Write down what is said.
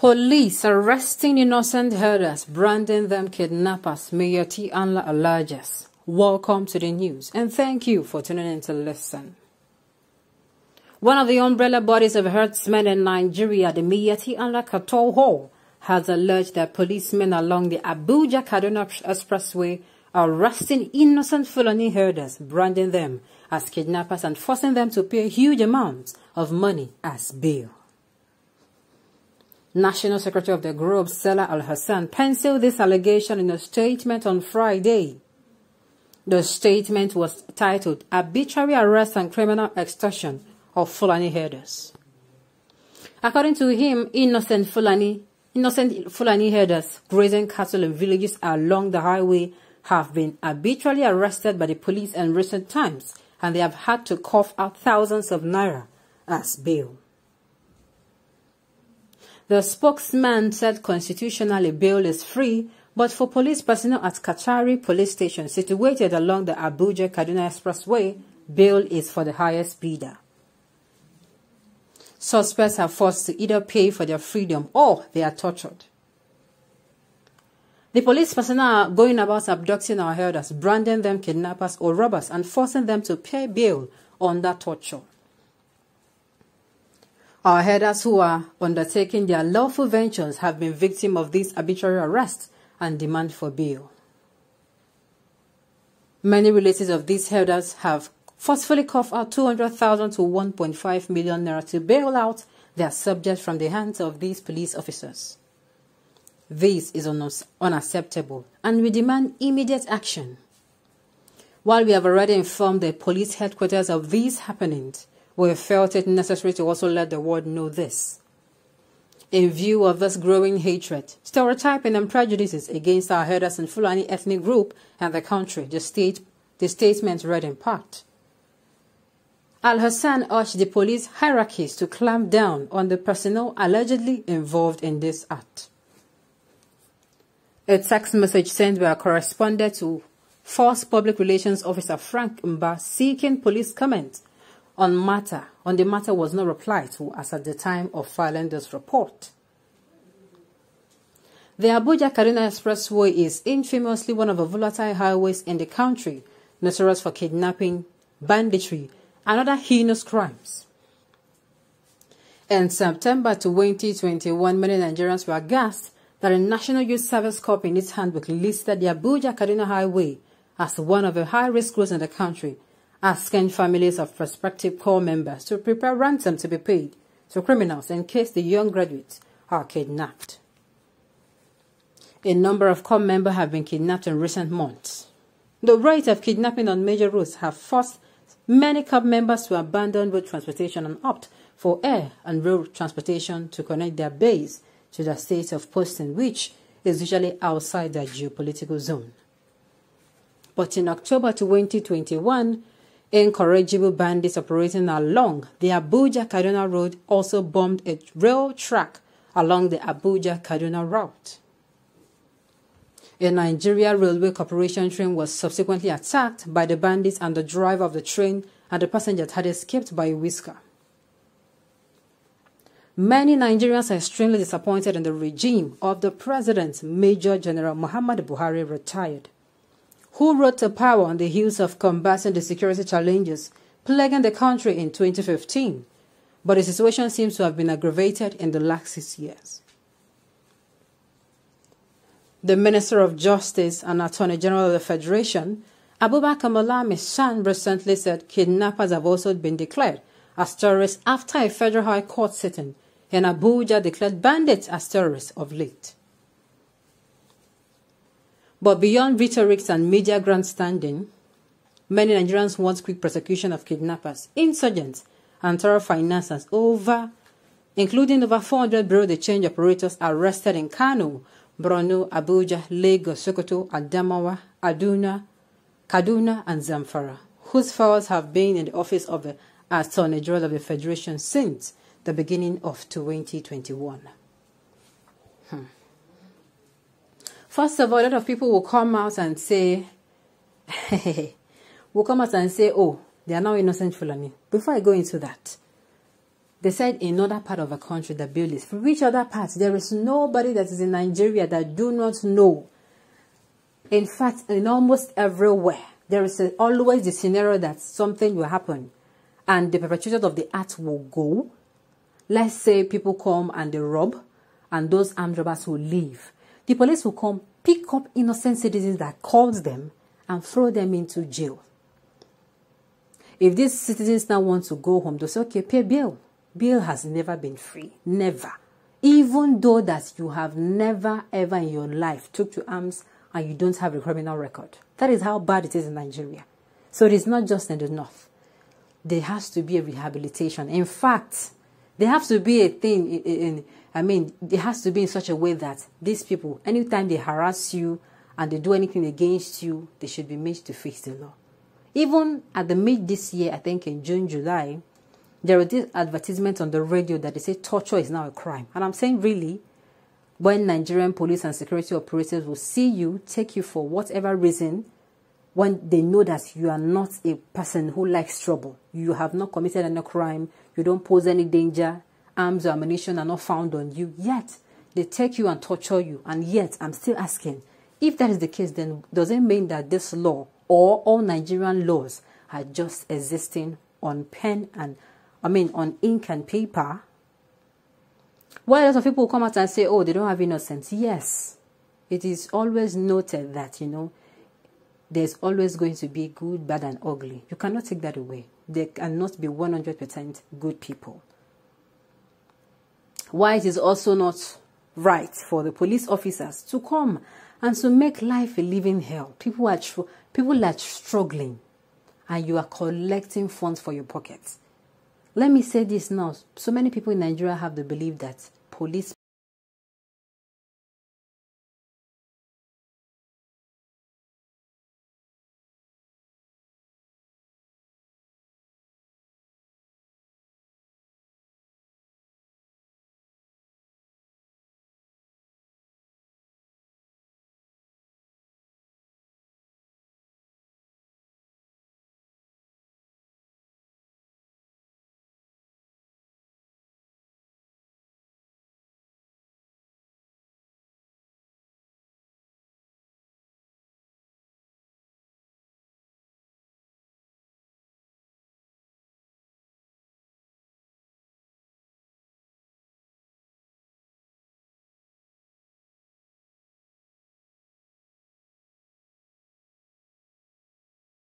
Police arresting innocent herders, branding them kidnappers. Miyetti and alleges. Welcome to the news, and thank you for tuning in to listen. One of the umbrella bodies of herdsmen in Nigeria, the Miyetti and Ķ²Đn, has alleged that policemen along the Abuja-Kaduna Expressway are arresting innocent Fulani herders, branding them as kidnappers and forcing them to pay huge amounts of money as bail. National Secretary of the group, Þ0LIC, penciled this allegation in a statement on Friday. The statement was titled, Arbitrary Arrest and Criminal Extortion of Fulani Herders. According to him, innocent Fulani herders grazing cattle in villages along the highway have been arbitrarily arrested by the police in recent times, and they have had to cough out thousands of naira as bail. The spokesman said constitutionally bail is free, but for police personnel at Katari police station situated along the Abuja-Kaduna Expressway, bail is for the highest bidder. Suspects are forced to either pay for their freedom or they are tortured. The police personnel are going about abducting our herders, branding them kidnappers or robbers, and forcing them to pay bail under torture. Our herders who are undertaking their lawful ventures have been victims of this arbitrary arrest and demand for bail. Many relatives of these herders have forcefully coughed out 200,000 to 1.5 million naira to bail out their subjects from the hands of these police officers. This is unacceptable, and we demand immediate action. While we have already informed the police headquarters of these happenings, we felt it necessary to also let the world know this. In view of this growing hatred, stereotyping and prejudices against our herders and Fulani ethnic group and the country, the statement read in part. Al-Hassan urged the police hierarchies to clamp down on the personnel allegedly involved in this act. A text message sent by a correspondent to Force Public Relations Officer Frank Mba seeking police comment on the matter was not replied to as at the time of filing this report. The Abuja-Kaduna Expressway is infamously one of the volatile highways in the country, notorious for kidnapping, banditry, and other heinous crimes. In September 2021, many Nigerians were aghast that a National Youth Service Corps in its handbook listed the Abuja-Kaduna Highway as one of the high-risk roads in the country, asking families of prospective corps members to prepare ransom to be paid to criminals in case the young graduates are kidnapped. A number of corps members have been kidnapped in recent months. The rate of kidnapping on major roads have forced many corps members to abandon road transportation and opt for air and road transportation to connect their base to their state of posting, which is usually outside their geopolitical zone. But in October 2021, incorrigible bandits operating along the Abuja-Kaduna road also bombed a rail track along the Abuja-Kaduna route. A Nigeria Railway Corporation train was subsequently attacked by the bandits, and the driver of the train and the passengers had escaped by a whisker. Many Nigerians are extremely disappointed in the regime of the President, Major General Muhammadu Buhari, retired, who rose to power on the heels of combating the security challenges plaguing the country in 2015, but the situation seems to have been aggravated in the last 6 years. The Minister of Justice and Attorney General of the Federation, Abubakar Malami San, recently said kidnappers have also been declared as terrorists after a federal high court sitting in Abuja declared bandits as terrorists of late. But beyond rhetorics and media grandstanding, many Nigerians want quick prosecution of kidnappers, insurgents, and terror financiers, including over 400 bureau de change operators arrested in Kano, Borno, Abuja, Lagos, Sokoto, Adamawa, Kaduna, and Zamfara, whose files have been in the office of the Attorney General of the Federation since the beginning of 2021. First of all, a lot of people will come out and say, oh, they are now innocent Fulani. Before I go into that, They said in another part of the country the bill is. For which other part? There is nobody that is in Nigeria that do not know. In fact, in almost everywhere, there is always the scenario that something will happen and the perpetrator of the act will go. Let's say people come and they rob and those armed robbers will leave. The police will come, pick up innocent citizens that called them and throw them into jail. If these citizens now want to go home, they'll say, okay, pay bail. Bail has never been free. Never. Even though that you have never ever in your life took to arms and you don't have a criminal record. That is how bad it is in Nigeria. So it is not just in the north. There has to be a rehabilitation. In fact, there has to be a thing it has to be in such a way that these people, anytime they harass you and they do anything against you, they should be made to face the law. Even at the mid this year, I think in June, July, there was this advertisement on the radio that they say torture is now a crime. And I'm saying, really? When Nigerian police and security operatives will see you, take you for whatever reason, when they know that you are not a person who likes trouble, you have not committed any crime, you don't pose any danger, arms or ammunition are not found on you, yet they take you and torture you. And yet, I'm still asking, if that is the case, then does it mean that this law or all Nigerian laws are just existing on pen and, on ink and paper? Why a lot of people come out and say, oh, they don't have innocence? Yes, it is always noted that, there's always going to be good, bad, and ugly. You cannot take that away. There cannot be 100% good people. Why it is also not right for the police officers to come and to make life a living hell. People are struggling, and you are collecting funds for your pockets. Let me say this now. So many people in Nigeria have the belief that police